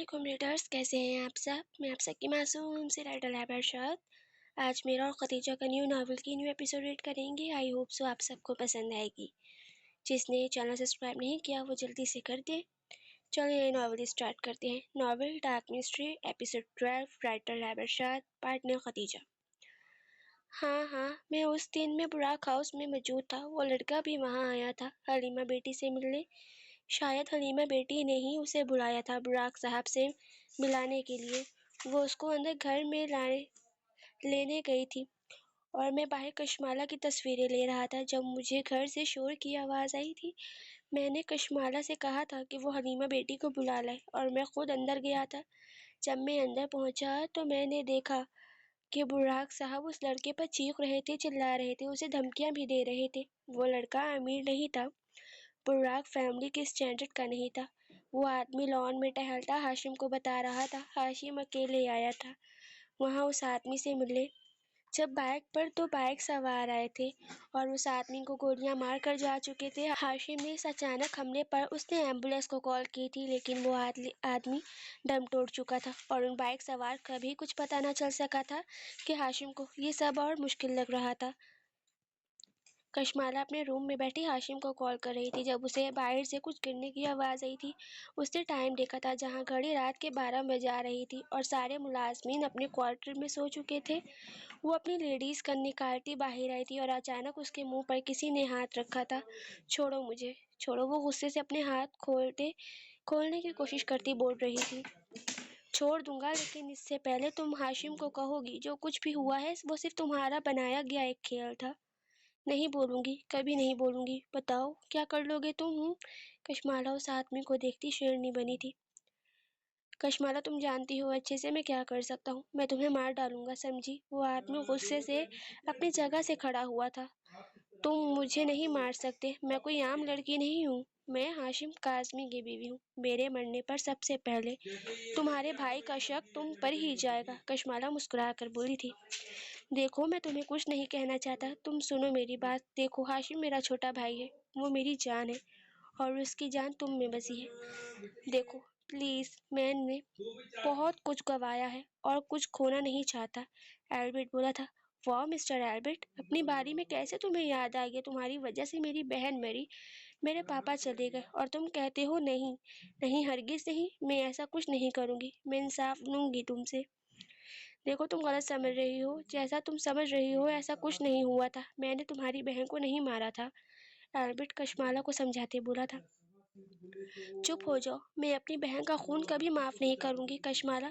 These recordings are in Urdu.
علیکم ریڈرز، کیسے ہیں آپ سب؟ میں آپ سب کی معصوم سے رائٹر لائبر شاد آج میرا اور خدیجہ کا نیو ناول کی نیو ایپیسوڈ ریڈ کریں گے۔ آئی ہوپ سو آپ سب کو پسند آئے گی۔ جس نے چینل سبسکرائب نہیں کیا وہ جلدی سے کر دیں۔ چلیں یہ ناول اسٹارٹ کرتے ہیں۔ Novel dark mystery episode 12 writer لائبر شاد پارٹنر خدیجہ۔ ہاں میں اس دن میں براق ہاؤس میں موجود تھا۔ وہ لڑکا بھی وہاں آیا تھا حلیمہ بیٹی سے ملنے۔ شاید حلیمہ بیٹی نے ہی اسے بلایا تھا براق صاحب سے ملانے کے لیے۔ وہ اس کو اندر گھر میں لینے گئی تھی اور میں باہر کشمالہ کی تصویریں لے رہا تھا جب مجھے گھر سے شور کی آواز آئی تھی۔ میں نے کشمالہ سے کہا تھا کہ وہ حلیمہ بیٹی کو بلا لائے اور میں خود اندر گیا تھا۔ جب میں اندر پہنچا تو میں نے دیکھا کہ براق صاحب اس لڑکے پر چیخ رہے تھے، چلا رہے تھے، اسے دھمکیاں بھی دے رہے تھے۔ وہ لڑکا امیر نہیں تھا، براق فیملی کے اسٹینڈرڈ کا نہیں تھا۔ وہ آدمی لان میں ٹہلتا ہاشم کو بتا رہا تھا۔ ہاشم اکیلے آیا تھا وہاں اس آدمی سے ملنے۔ جب بائک پر دو بائک سوار آئے تھے اور اس آدمی کو گولیاں مار کر جا چکے تھے۔ ہاشم نے اس اچانک حملے پر اس نے ایمبولینس کو کال کی تھی، لیکن وہ آدمی دم توڑ چکا تھا اور ان بائک سوار کا بھی کچھ پتہ نہ چل سکا تھا کہ ہاشم کو یہ سب اور مشکل لگ رہا تھا۔ کشمالہ اپنے روم میں بیٹھی ہاشم کو کال کر رہی تھی جب اسے باہر سے کچھ گرنے کی آواز آئی تھی۔ اس نے ٹائم دیکھا تھا جہاں گھڑی رات کے 12 بجا رہی تھی اور سارے ملازمین اپنے کوارٹر میں سو چکے تھے۔ وہ اپنی لیڈیز گن نکالتی باہر آئی تھی اور اچانک اس کے منہ پر کسی نے ہاتھ رکھا تھا۔ چھوڑو مجھے، چھوڑو، وہ غصے سے اپنے ہاتھ کھولنے کی کوشش کرتی بول رہی تھی۔ چھوڑ دوں گا لیکن اس سے پہلے تم ہاشم کو کہو گی جو کچھ بھی ہوا ہے وہ صرف تمہارا بنایا گیا ایک کھیل تھا۔ نہیں بولوں گی، کبھی نہیں بولوں گی۔ بتاؤ کیا کر لو گے تم؟ کشمالہ اس آدمی کو دیکھتی شیرنی بنی تھی۔ کشمالہ تم جانتی ہو اچھے سے میں کیا کر سکتا ہوں، میں تمہیں مار ڈالوں گا، سمجھی؟ وہ آدمی غصے سے اپنی جگہ سے کھڑا ہوا تھا۔ تم مجھے نہیں مار سکتے، میں کوئی عام لڑکی نہیں ہوں، میں ہاشم کاظمی کی بیوی ہوں۔ میرے مرنے پر سب سے پہلے تمہارے بھائی کا شک تم پر ہی جائے گا، کشمالہ مسکرا کر بولی تھی۔ دیکھو میں تمہیں کچھ نہیں کہنا چاہتا، تم سنو میری بات۔ دیکھو ہاشم میرا چھوٹا بھائی ہے، وہ میری جان ہے اور اس کی جان تم میں بسی ہے۔ دیکھو پلیز، میں نے بہت کچھ گنوایا ہے اور کچھ کھونا نہیں چاہتا۔ ایلبرٹ بولا تھا۔ واہ مسٹر ایلبرٹ، اپنی باری میں کیسے تمہیں یاد آ گیا؟ تمہاری وجہ سے میری بہن مری، میرے پاپا چلے گئے اور تم کہتے ہو نہیں نہیں، ہرگز نہیں، میں ایسا کچھ نہیں کروں گی، میں انصاف لوں گی تم سے۔ دیکھو تم غلط سمجھ رہی ہو، جیسا تم سمجھ رہی ہو ایسا کچھ نہیں ہوا تھا، میں نے تمہاری بہن کو نہیں مارا تھا، ایلبرٹ کشمالہ کو سمجھاتے بولا تھا۔ چپ ہو جاؤ، میں اپنی بہن کا خون کبھی معاف نہیں کروں گی۔ کشمالہ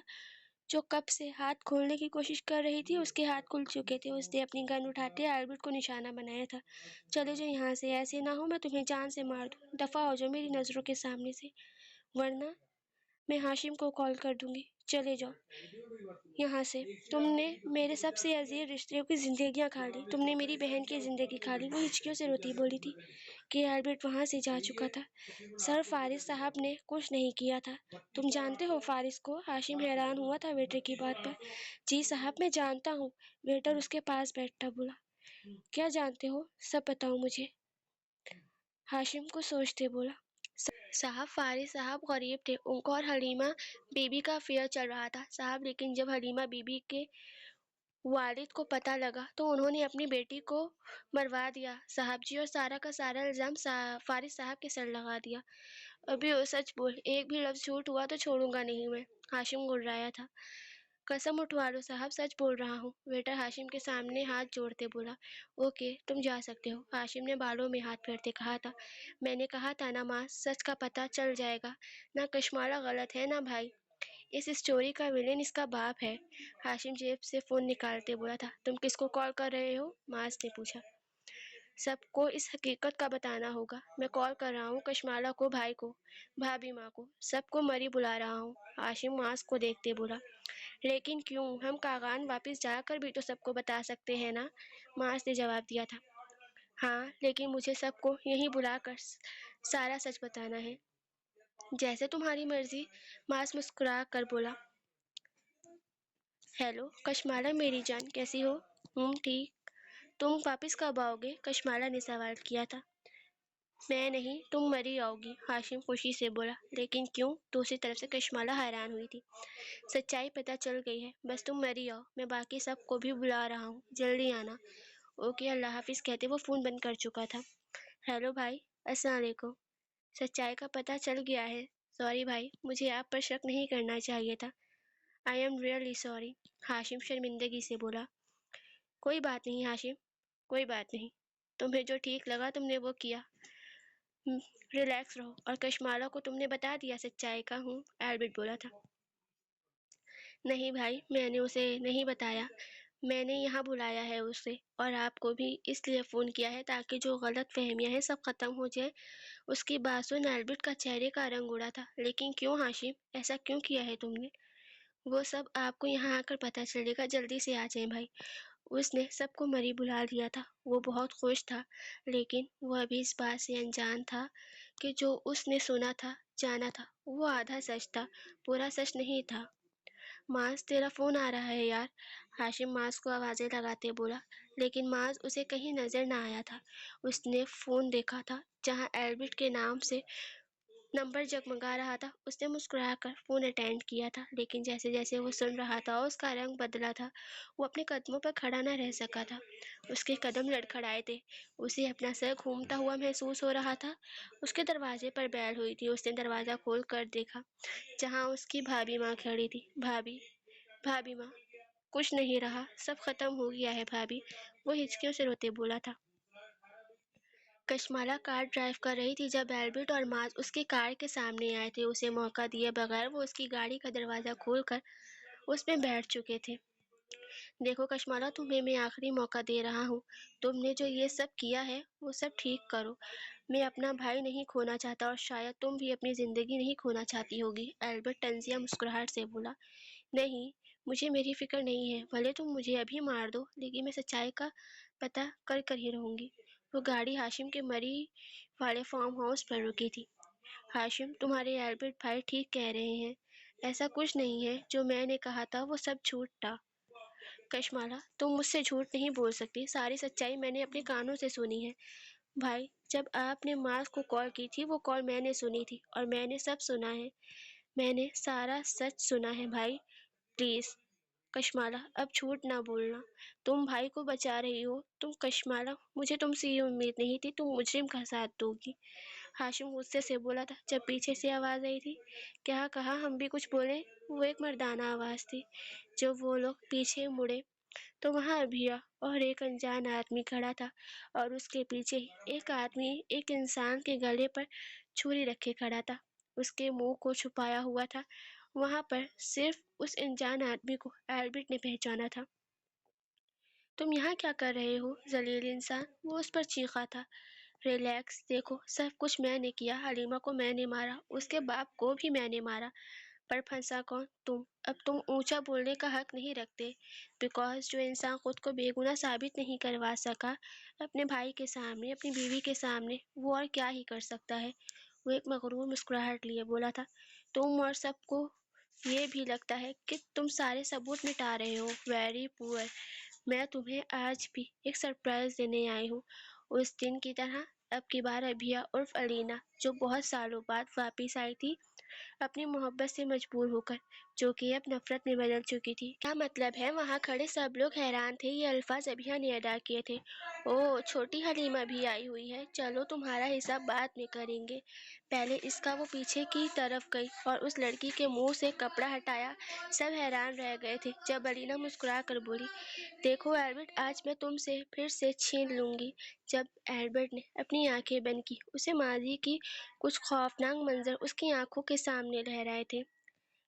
جو کب سے ہاتھ کھولنے کی کوشش کر رہی تھی اس کے ہاتھ کھل چکے تھے۔ اس نے اپنی گن اٹھاتے ایلبرٹ کو نشانہ بنایا تھا۔ چلے جاؤ یہاں سے، ایسے نہ ہو میں تمہیں جان سے مار دوں، دفع ہو جاؤ میری نظروں کے سامنے سے، ورنہ میں ہاشم کو کال کر دوں گی۔ چلے جاؤ یہاں سے، تم نے میرے سب سے عزیز رشتوں کی زندگیاں کھا لی، تم نے میری بہن کی زندگی کھا لی۔ وہ ہچکیوں سے روتی بولی تھی کہ ایلبرٹ وہاں سے جا چکا تھا۔ سر فارس صاحب نے کچھ نہیں کیا تھا، تم جانتے ہو فارس کو؟ ہاشم حیران ہوا تھا ویٹر کی بات پر۔ جی صاحب میں جانتا ہوں، ویٹر اس کے پاس بیٹھتا بولا۔ کیا جانتے ہو؟ سب بتاؤ مجھے، ہاشم کو سوچتے بولا۔ صاحب فارس صاحب غریب تھے، ان کو اور حلیمہ بی بی کا افیئر چل رہا تھا صاحب، لیکن جب حلیمہ بی بی کے والد کو پتہ لگا تو انہوں نے اپنی بیٹی کو مروا دیا صاحب جی، اور سارا کا سارا الزام فارس صاحب کے سر لگا دیا۔ ابھی وہ سچ بول، ایک بھی لفظ جھوٹ ہوا تو چھوڑوں گا نہیں میں، ہاشم گڑرایا تھا۔ قسم اٹھوا لو صاحب، سچ بول رہا ہوں، ویٹر ہاشم کے سامنے ہاتھ جوڑتے بولا۔ اوکے تم جا سکتے ہو، ہاشم نے بالوں میں ہاتھ پھیرتے کہا تھا۔ میں نے کہا تھا نا ماں، سچ کا پتہ چل جائے گا، نہ کشمالہ غلط ہے نہ بھائی، اس اسٹوری کا ویلن اس کا باپ ہے۔ ہاشم جیب سے فون نکالتے بولا تھا۔ تم کس کو کال کر رہے ہو؟ معاذ نے پوچھا۔ سب کو اس حقیقت کا بتانا ہوگا، میں کال کر رہا ہوں کشمالہ کو، بھائی کو، بھابھی ماں کو، سب کو مری بلا رہا ہوں، ہاشم معاذ کو دیکھتے بولا۔ لیکن کیوں؟ ہم کاغان واپس جا کر بھی تو سب کو بتا سکتے ہیں نا، معاذ نے جواب دیا تھا۔ ہاں لیکن مجھے سب کو یہیں بلا کر سارا سچ بتانا ہے۔ جیسے تمہاری مرضی، معاذ مسکرا کر بولا۔ ہیلو کشمالہ میری جان، کیسی ہو؟ ٹھیک۔ تم واپس کب آؤ گے؟ کشمالہ نے سوال کیا تھا۔ میں نہیں، تم مری آؤ گی، ہاشم خوشی سے بولا۔ لیکن کیوں؟ دوسری طرف سے کشمالہ حیران ہوئی تھی۔ سچائی پتہ چل گئی ہے، بس تم مری آؤ، میں باقی سب کو بھی بلا رہا ہوں، جلدی آنا۔ اوکے، اللہ حافظ کہتے وہ فون بند کر چکا تھا۔ ہیلو بھائی، السلام علیکم۔ سچائی کا پتہ چل گیا ہے؟ سوری بھائی، مجھے آپ پر شک نہیں کرنا چاہیے تھا۔ آئی ایم ریئلی سوری، ہاشم شرمندگی سے بولا۔ کوئی بات نہیں ہاشم، کوئی بات نہیں، تمہیں جو ٹھیک لگا تم نے وہ کیا۔ ریلیکس رہو۔ اور کشمالہ کو تم نے بتا دیا سچائی کا؟ ہوں، البرٹ بولا تھا۔ نہیں بھائی، میں نے اسے نہیں بتایا، میں نے یہاں بلایا ہے اسے، اور آپ کو بھی اس لیے فون کیا ہے تاکہ جو غلط فہمیاں ہیں سب ختم ہو جائے۔ اس کی بات سن البرٹ کا چہرے کا رنگ اڑا تھا۔ لیکن کیوں ہاشم، ایسا کیوں کیا ہے تم نے؟ وہ سب آپ کو یہاں آ کر پتہ چلے گا، جلدی سے آ جائیں بھائی۔ اس نے سب کو مری بلا دیا تھا۔ وہ بہت خوش تھا، لیکن وہ ابھی اس بات سے انجان تھا کہ جو اس نے سنا تھا، جانا تھا، وہ آدھا سچ تھا، پورا سچ نہیں تھا۔ معاذ، تیرا فون آ رہا ہے یار، ہاشم معاذ کو آوازیں لگاتے بولا۔ لیکن معاذ اسے کہیں نظر نہ آیا تھا۔ اس نے فون دیکھا تھا جہاں البرٹ کے نام سے نمبر جگمگا رہا تھا۔ اس نے مسکرا کر فون اٹینڈ کیا تھا، لیکن جیسے جیسے وہ سن رہا تھا اس کا رنگ بدلا تھا۔ وہ اپنے قدموں پر کھڑا نہ رہ سکا تھا، اس کے قدم لڑکھڑائے تھے، اسے اپنا سر گھومتا ہوا محسوس ہو رہا تھا۔ اس کے دروازے پر بیل ہوئی تھی۔ اس نے دروازہ کھول کر دیکھا جہاں اس کی بھابھی ماں کھڑی تھی۔ بھابھی ماں، کچھ نہیں رہا، سب ختم ہو گیا ہے بھابھی، وہ ہچکیوں سے روتے بولا تھا۔ کشمالہ کار ڈرائیو کر رہی تھی جب البرٹ اور معاذ اس کی کار کے سامنے آئے تھے۔ اسے موقع دیے بغیر وہ اس کی گاڑی کا دروازہ کھول کر اس میں بیٹھ چکے تھے۔ دیکھو کشمالہ، تمہیں میں آخری موقع دے رہا ہوں، تم نے جو یہ سب کیا ہے وہ سب ٹھیک کرو۔ میں اپنا بھائی نہیں کھونا چاہتا، اور شاید تم بھی اپنی زندگی نہیں کھونا چاہتی ہوگی، البرٹ طنزیہ مسکراہٹ سے بولا۔ نہیں، مجھے میری فکر نہیں ہے، بھلے تم مجھے ابھی مار دو، لیکن میں سچائی کا پتہ کر کر ہی رہوں گی۔ وہ گاڑی ہاشم کے مری والے فارم ہاؤس پر رکی تھی۔ ہاشم، تمہارے البرٹ بھائی ٹھیک کہہ رہے ہیں، ایسا کچھ نہیں ہے، جو میں نے کہا تھا وہ سب جھوٹ تھا۔ کشمالہ، تم مجھ سے جھوٹ نہیں بول سکتی، ساری سچائی میں نے اپنے کانوں سے سنی ہے۔ بھائی، جب آپ نے معاذ کو کال کی تھی وہ کال میں نے سنی تھی، اور میں نے سب سنا ہے، میں نے سارا سچ سنا ہے بھائی، پلیز۔ کشمالہ، اب جھوٹ نہ بولنا، تم بھائی کو بچا رہی ہو تم۔ کشمالہ، مجھے تم سے یہ امید نہیں تھی، تم مجرم کا ساتھ دو گی، ہاشم غصے سے بولا تھا جب پیچھے سے آواز آئی تھی۔ کیا کہا؟ ہم بھی کچھ بولیں؟ وہ ایک مردانہ آواز تھی۔ جب وہ لوگ پیچھے مڑے تو وہاں ابھیا اور ایک انجان آدمی کھڑا تھا، اور اس کے پیچھے ہی ایک آدمی ایک انسان کے گلے پر چھری رکھے کھڑا تھا، اس کے منہ کو چھپایا ہوا تھا۔ وہاں پر صرف اس انجان آدمی کو البرٹ نے پہچانا تھا۔ تم یہاں کیا کر رہے ہو ذلیل انسان؟ وہ اس پر چیخا تھا۔ ریلیکس، دیکھو سب کچھ میں نے کیا، حلیمہ کو میں نے مارا، اس کے باپ کو بھی میں نے مارا، پر پھنسا کون؟ تم۔ اب تم اونچا بولنے کا حق نہیں رکھتے، بیکاز جو انسان خود کو بے گناہ ثابت نہیں کروا سکا اپنے بھائی کے سامنے، اپنی بیوی کے سامنے، وہ اور کیا ہی کر سکتا ہے؟ وہ ایک مغرور مسکراہٹ لیے بولا تھا۔ تم اور سب کو یہ بھی لگتا ہے کہ تم سارے ثبوت مٹا رہے ہو، ویری پور۔ میں تمہیں آج بھی ایک سرپرائز دینے آئی ہوں، اس دن کی طرح اب کی بار ابھیا عرف علینا، جو بہت سالوں بعد واپس آئی تھی اپنی محبت سے مجبور ہو کر، جو کہ اب نفرت میں بدل چکی تھی۔ کیا مطلب ہے؟ وہاں کھڑے سب لوگ حیران تھے۔ یہ الفاظ ابھیا نے ادا کیے تھے۔ اوہ، چھوٹی حلیمہ بھی آئی ہوئی ہے، چلو تمہارا حساب بعد میں کریں گے، پہلے اس کا۔ وہ پیچھے کی طرف گئی اور اس لڑکی کے منہ سے کپڑا ہٹایا۔ سب حیران رہ گئے تھے جب علینا مسکرا کر بولی، دیکھو البرٹ، آج میں تم سے پھر سے چھین لوں گی۔ جب البرٹ نے اپنی آنکھیں بند کی، اسے ماضی کی کچھ خوفناک منظر اس کی آنکھوں کے سامنے لہرائے تھے۔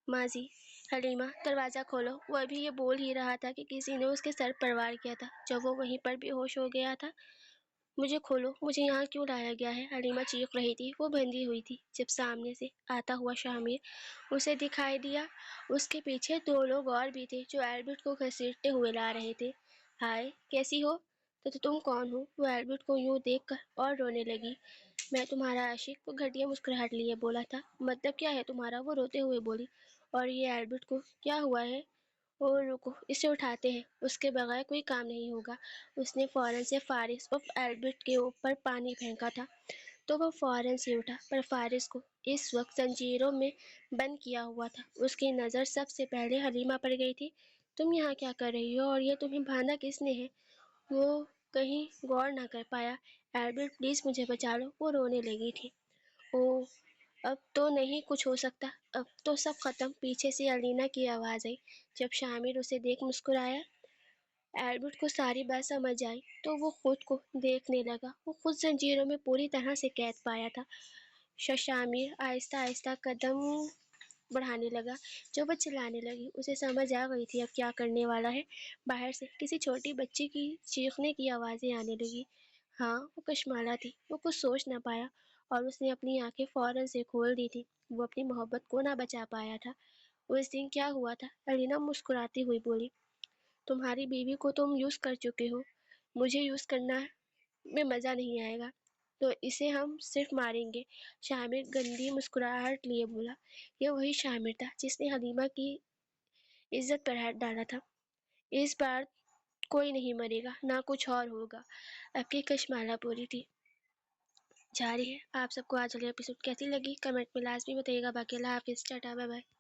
ماضی۔ حلیمہ، دروازہ کھولو۔ وہ ابھی یہ بول ہی رہا تھا کہ کسی نے اس کے سر پر وار کیا تھا جب وہ وہیں پر بے ہوش ہو گیا تھا۔ مجھے کھولو، مجھے یہاں کیوں لایا گیا ہے؟ حلیمہ چیخ رہی تھی۔ وہ بندھی ہوئی تھی جب سامنے سے آتا ہوا شامر اسے دکھائی دیا۔ اس کے پیچھے دو لوگ اور بھی تھے جو البرٹ کو گھسیٹتے ہوئے لا رہے تھے۔ ہائے، کیسی ہو؟ تو تم کون ہو؟ وہ البرٹ کو یوں دیکھ کر اور رونے لگی۔ میں تمہارا عاشق، وہ گھٹیا مسکراہٹ لیے بولا تھا۔ مطلب کیا ہے تمہارا؟ وہ روتے ہوئے بولی۔ اور یہ البرٹ کو کیا ہوا ہے؟ اور رکو، اسے اٹھاتے ہیں، اس کے بغیر کوئی کام نہیں ہوگا۔ اس نے فوراً سے فارغ البرٹ کے اوپر پانی پھینکا تھا۔ تو وہ فوراً سے اٹھا، پر فارس کو اس وقت زنجیروں میں بند کیا ہوا تھا۔ اس کی نظر سب سے پہلے حلیمہ پر گئی تھی۔ تم یہاں کیا کر رہی ہو اور یہ تمہیں باندھا کس نے ہے؟ وہ کہیں غور نہ کر پایا۔ ایلبرٹ پلیز مجھے بچا لو، وہ رونے لگی تھی۔ اوہ اب تو نہیں کچھ ہو سکتا، اب تو سب ختم۔ پیچھے سے الینا کی آواز آئی۔ جب شامر اسے دیکھ مسکرایا، ایلبرٹ کو ساری بات سمجھ آئی تو وہ خود کو دیکھنے لگا۔ وہ خود زنجیروں میں پوری طرح سے قید پایا تھا۔ شامر آہستہ آہستہ قدم بڑھانے لگا۔ جو وہ چلانے لگی، اسے سمجھ آ گئی تھی اب کیا کرنے والا ہے۔ باہر سے کسی چھوٹی بچی کی چیخنے کی آوازیں آنے لگی۔ ہاں وہ کشمالہ تھی۔ وہ کچھ سوچ نہ پایا اور اس نے اپنی آنکھیں فوراً سے کھول دی تھی۔ وہ اپنی محبت کو نہ بچا پایا تھا۔ اس دن کیا ہوا تھا؟ الینا مسکراتی ہوئی بولی۔ تمہاری بیوی کو تم یوز کر چکے ہو، مجھے یوز کرنا میں مزہ نہیں آئے گا، تو اسے ہم صرف ماریں گے۔ شامر گندی مسکراہٹ لیے بولا۔ یہ وہی شامر تھا جس نے حلیمہ کی عزت پر ہاتھ ڈالا تھا۔ اس بار کوئی نہیں مرے گا، نہ کچھ اور ہوگا۔ اب کی کشمالہ پوری تھی۔ جاری ہے۔ آپ سب کو آج والی ایپیسوڈ کیسی لگی کمنٹ میں لازمی بتائیے گا۔ باقی اللہ حافظ، ٹاٹا، بائے بائے۔